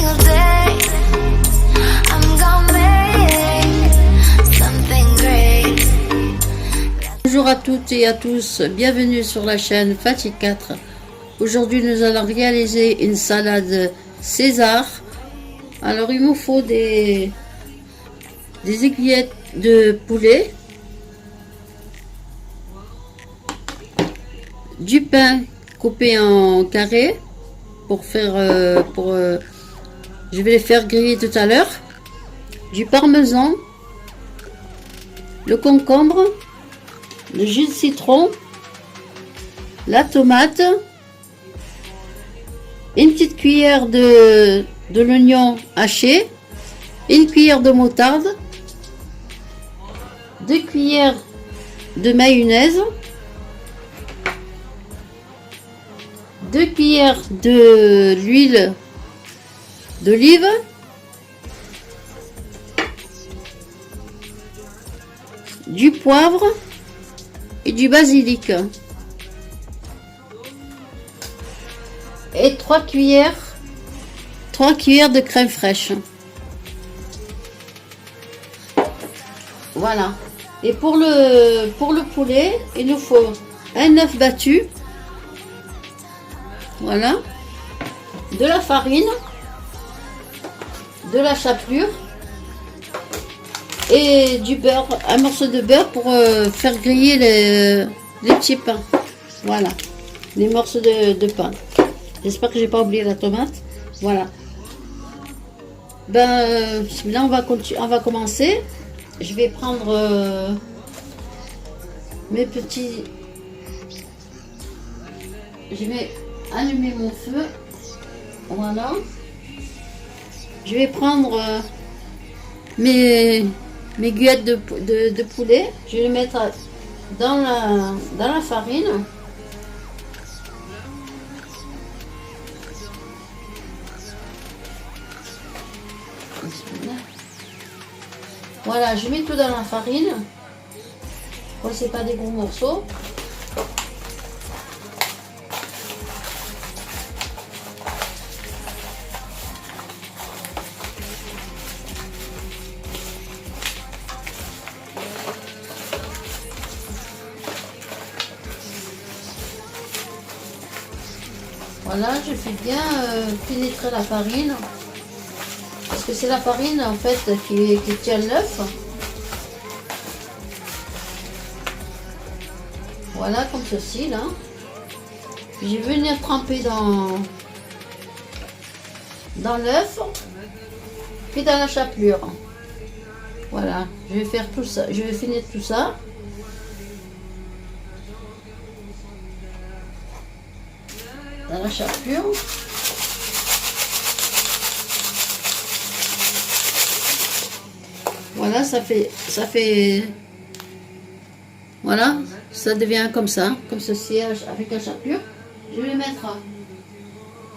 single day. I'm gonna make something great. Bonjour à toutes et à tous, bienvenue sur la chaîne Fatih 4. Aujourd'hui nous allons réaliser une salade César. Alors il me faut des aiguillettes de poulet, du pain coupé en carrés pour faire je vais les faire griller tout à l'heure, du parmesan, le concombre, le jus de citron, la tomate, une petite cuillère de l'oignon haché, une cuillère de moutarde, 2 cuillères de mayonnaise, 2 cuillères de l'huile d'olive, du poivre et du basilic et 3 cuillères de crème fraîche. Voilà. Et pour le poulet, il nous faut un œuf battu, voilà, de la farine, de la chapelure et du beurre, un morceau de beurre pour faire griller les petits pains. Voilà, les morceaux de pain. J'espère que j'ai pas oublié la tomate. Voilà. Ben là on va commencer. Je vais prendre mes petits. Je vais allumer mon feu. Voilà. Je vais prendre mes aiguillettes de poulet. Je vais les mettre dans la farine. Voilà, je mets tout dans la farine. Bon, c'est pas des gros morceaux. Voilà, je fais bien pénétrer la farine. Parce que c'est la farine en fait qui tient l'œuf. Voilà, comme ceci là. Je vais venir tremper dans l'œuf, puis dans la chapelure. Voilà, je vais faire tout ça, je vais finir tout ça. Dans la chapelure. Voilà, ça fait, voilà, ça devient comme ça, comme ceci avec la chapelure. Je vais mettre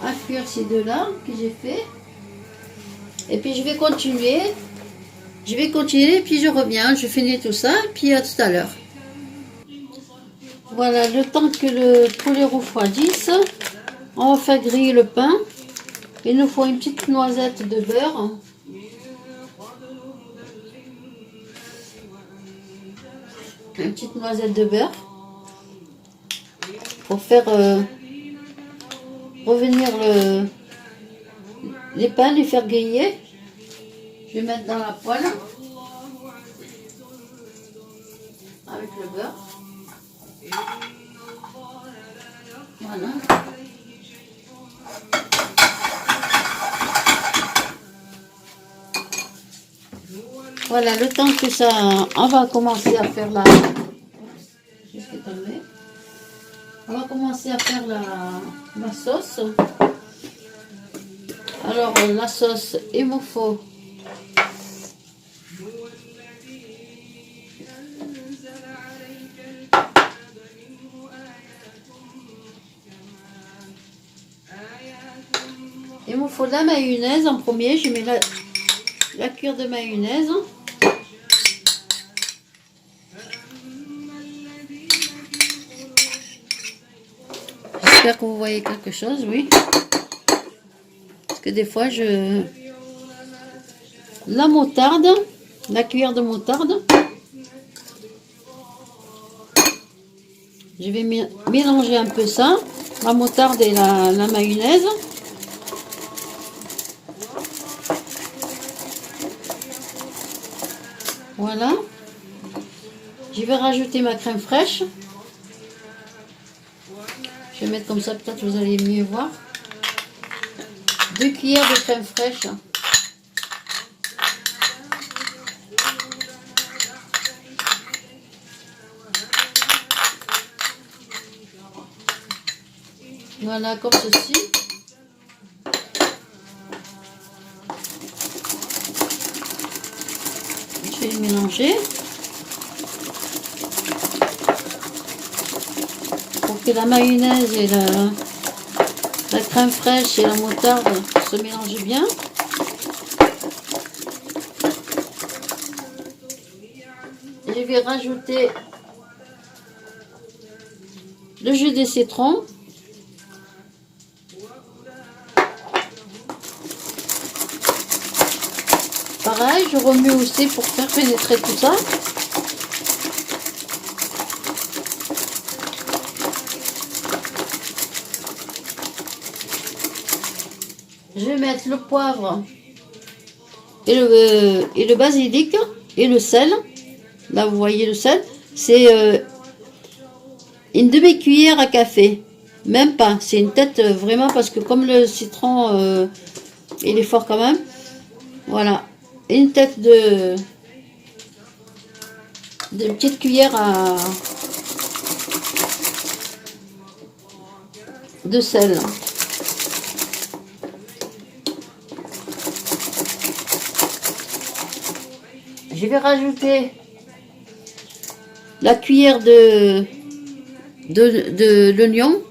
à cuire ces deux-là que j'ai fait. Et puis je vais continuer, puis je reviens, je finis tout ça, puis à tout à l'heure. Voilà, le temps que le poulet refroidisse, on va faire griller le pain. Il nous faut une petite noisette de beurre. Une petite noisette de beurre pour faire revenir les pains, les faire griller. Je vais mettre dans la poêle avec le beurre. Voilà. Voilà, le temps que ça, on va commencer à faire la. On va commencer à faire la sauce. Alors la sauce, il me faut de la mayonnaise en premier. Je mets la cuillère de mayonnaise. J'espère que vous voyez quelque chose, oui. que des fois je... La moutarde, la cuillère de moutarde. Je vais mélanger un peu ça, la moutarde et la mayonnaise. Voilà. Je vais rajouter ma crème fraîche. Je vais mettre comme ça, peut-être vous allez mieux voir. 2 cuillères de crème fraîche. Voilà, comme ceci. Je vais mélanger pour que la mayonnaise et la crème fraîche et la moutarde se mélangent bien. Je vais rajouter le jus de citron. Pareil, je remue aussi pour faire pénétrer tout ça. Je vais mettre le poivre et le basilic et le sel. Là, vous voyez le sel. C'est une demi-cuillère à café. Même pas. C'est une tête vraiment parce que comme le citron, il est fort quand même. Voilà. Une tête de petite cuillère de sel. Je vais rajouter la cuillère de l'oignon.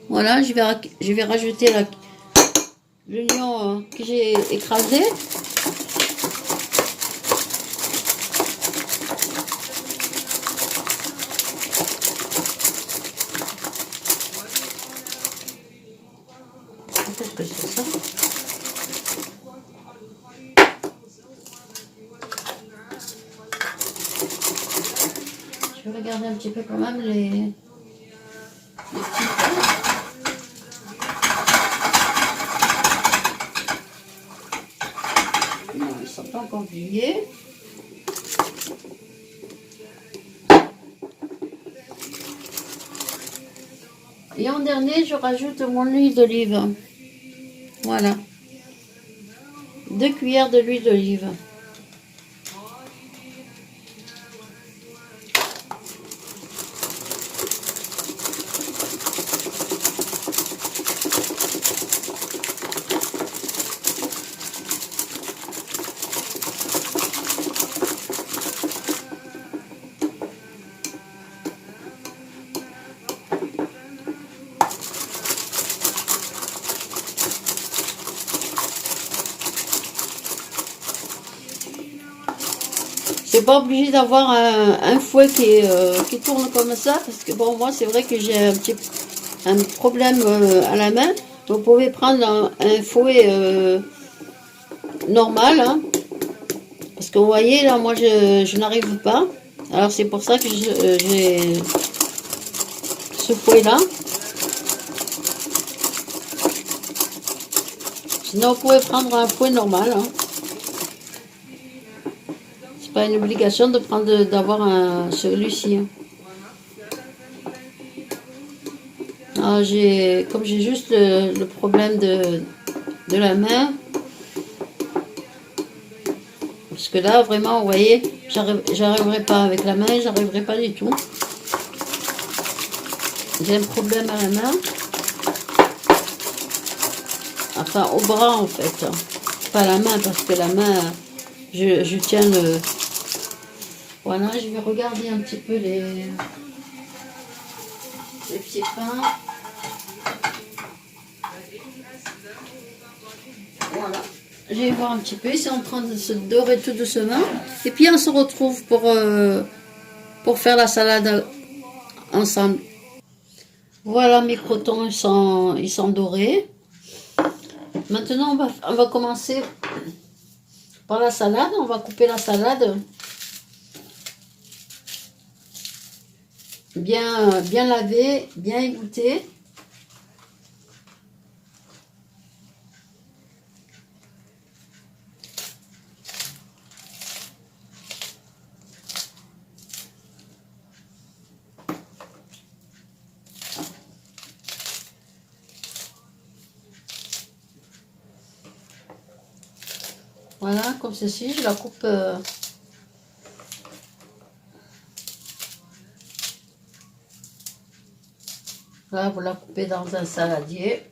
Voilà, je vais rajouter l'oignon que j'ai écrasé. Peut-être que c'est ça. Je vais regarder un petit peu quand même les petits pois. Non, ils ne sont pas encore grillés. Et en dernier, je rajoute mon huile d'olive. Voilà. 2 cuillères de l'huile d'olive. C'est pas obligé d'avoir un fouet qui tourne comme ça, parce que bon, moi c'est vrai que j'ai un problème à la main. Vous pouvez prendre un fouet normal, hein, parce que vous voyez là, moi je n'arrive pas. Alors c'est pour ça que j'ai ce fouet là. Sinon vous pouvez prendre un fouet normal, hein. Pas une obligation de prendre d'avoir celui-ci. Alors comme j'ai juste le problème de la main, parce que là vraiment vous voyez, j'arriverai pas avec la main, j'arriverai pas du tout. J'ai un problème à la main, enfin au bras en fait, pas à la main parce que la main je tiens le... Voilà, je vais regarder un petit peu les petits pains. Voilà, je vais voir un petit peu, c'est en train de se dorer tout doucement. Et puis on se retrouve pour faire la salade ensemble. Voilà, mes crotons, ils sont dorés. Maintenant, on va commencer par la salade. On va couper la salade bien lavée, bien égouttée. Voilà, comme ceci, je la coupe. Là, vous la coupez dans un saladier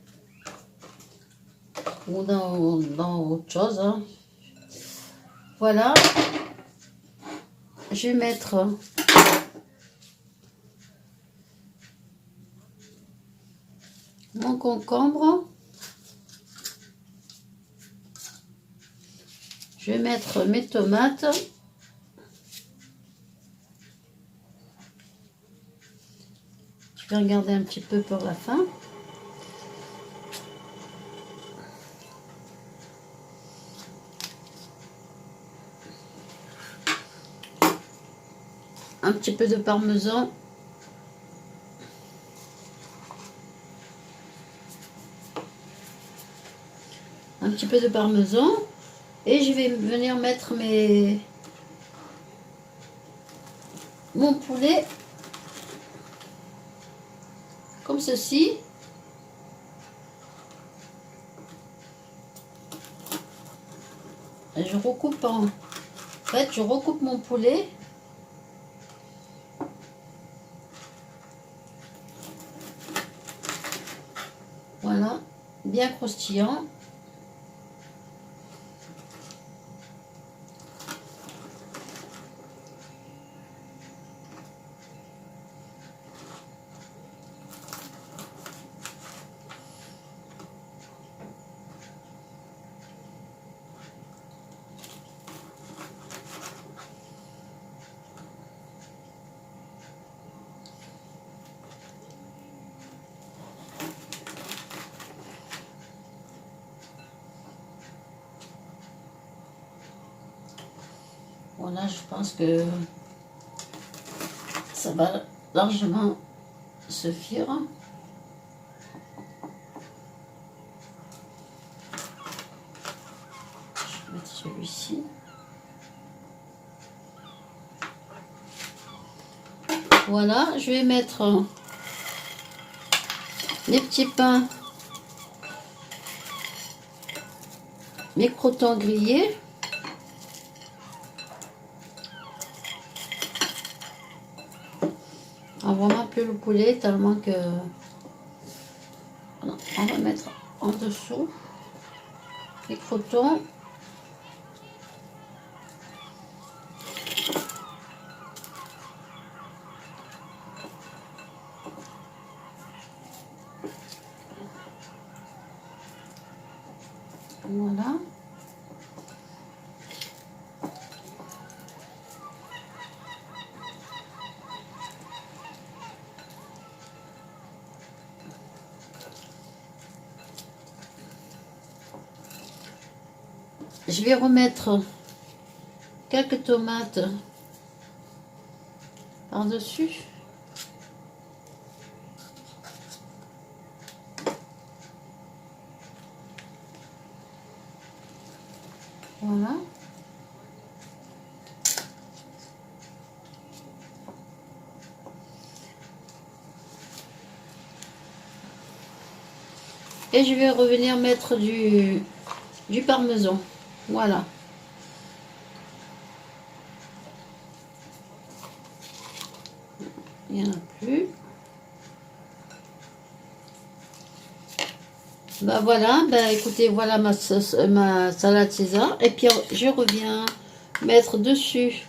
ou dans autre chose. Hein. Voilà. Je vais mettre mon concombre. Je vais mettre mes tomates. Je vais regarder un petit peu pour la fin. Un petit peu de parmesan. Un petit peu de parmesan. Et je vais venir mettre mon poulet comme ceci. Et je recoupe en fait, je recoupe mon poulet. Voilà, bien croustillant. Voilà, je pense que ça va largement suffire. Je vais mettre celui-ci. Voilà, je vais mettre les petits pains, mes croûtons grillés. On va vraiment plus le poulet tellement que voilà, on va mettre en dessous les croûtons. Voilà. Je vais remettre quelques tomates par-dessus. Voilà. Et je vais revenir mettre du parmesan. Voilà. Il n'y en a plus. Bah voilà, bah écoutez, voilà ma salade César. Et puis je reviens mettre dessus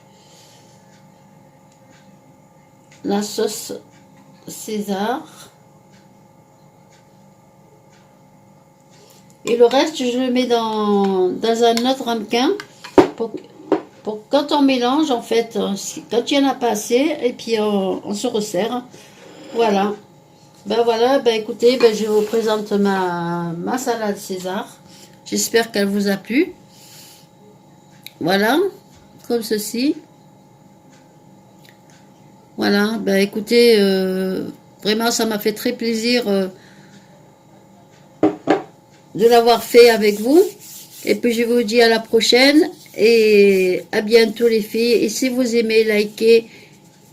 la sauce César. Et le reste, je le mets dans un autre ramequin pour quand on mélange, en fait, quand il n'y en a pas assez, et puis on se resserre. Voilà. Ben voilà, ben écoutez, ben je vous présente ma salade César. J'espère qu'elle vous a plu. Voilà, comme ceci. Voilà, ben écoutez, vraiment ça m'a fait très plaisir de l'avoir fait avec vous. Et puis je vous dis à la prochaine et à bientôt les filles. Et si vous aimez, likez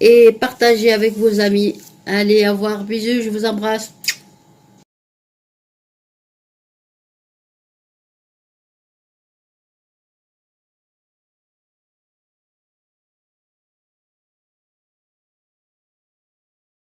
et partagez avec vos amis. Allez, au revoir, bisous, je vous embrasse.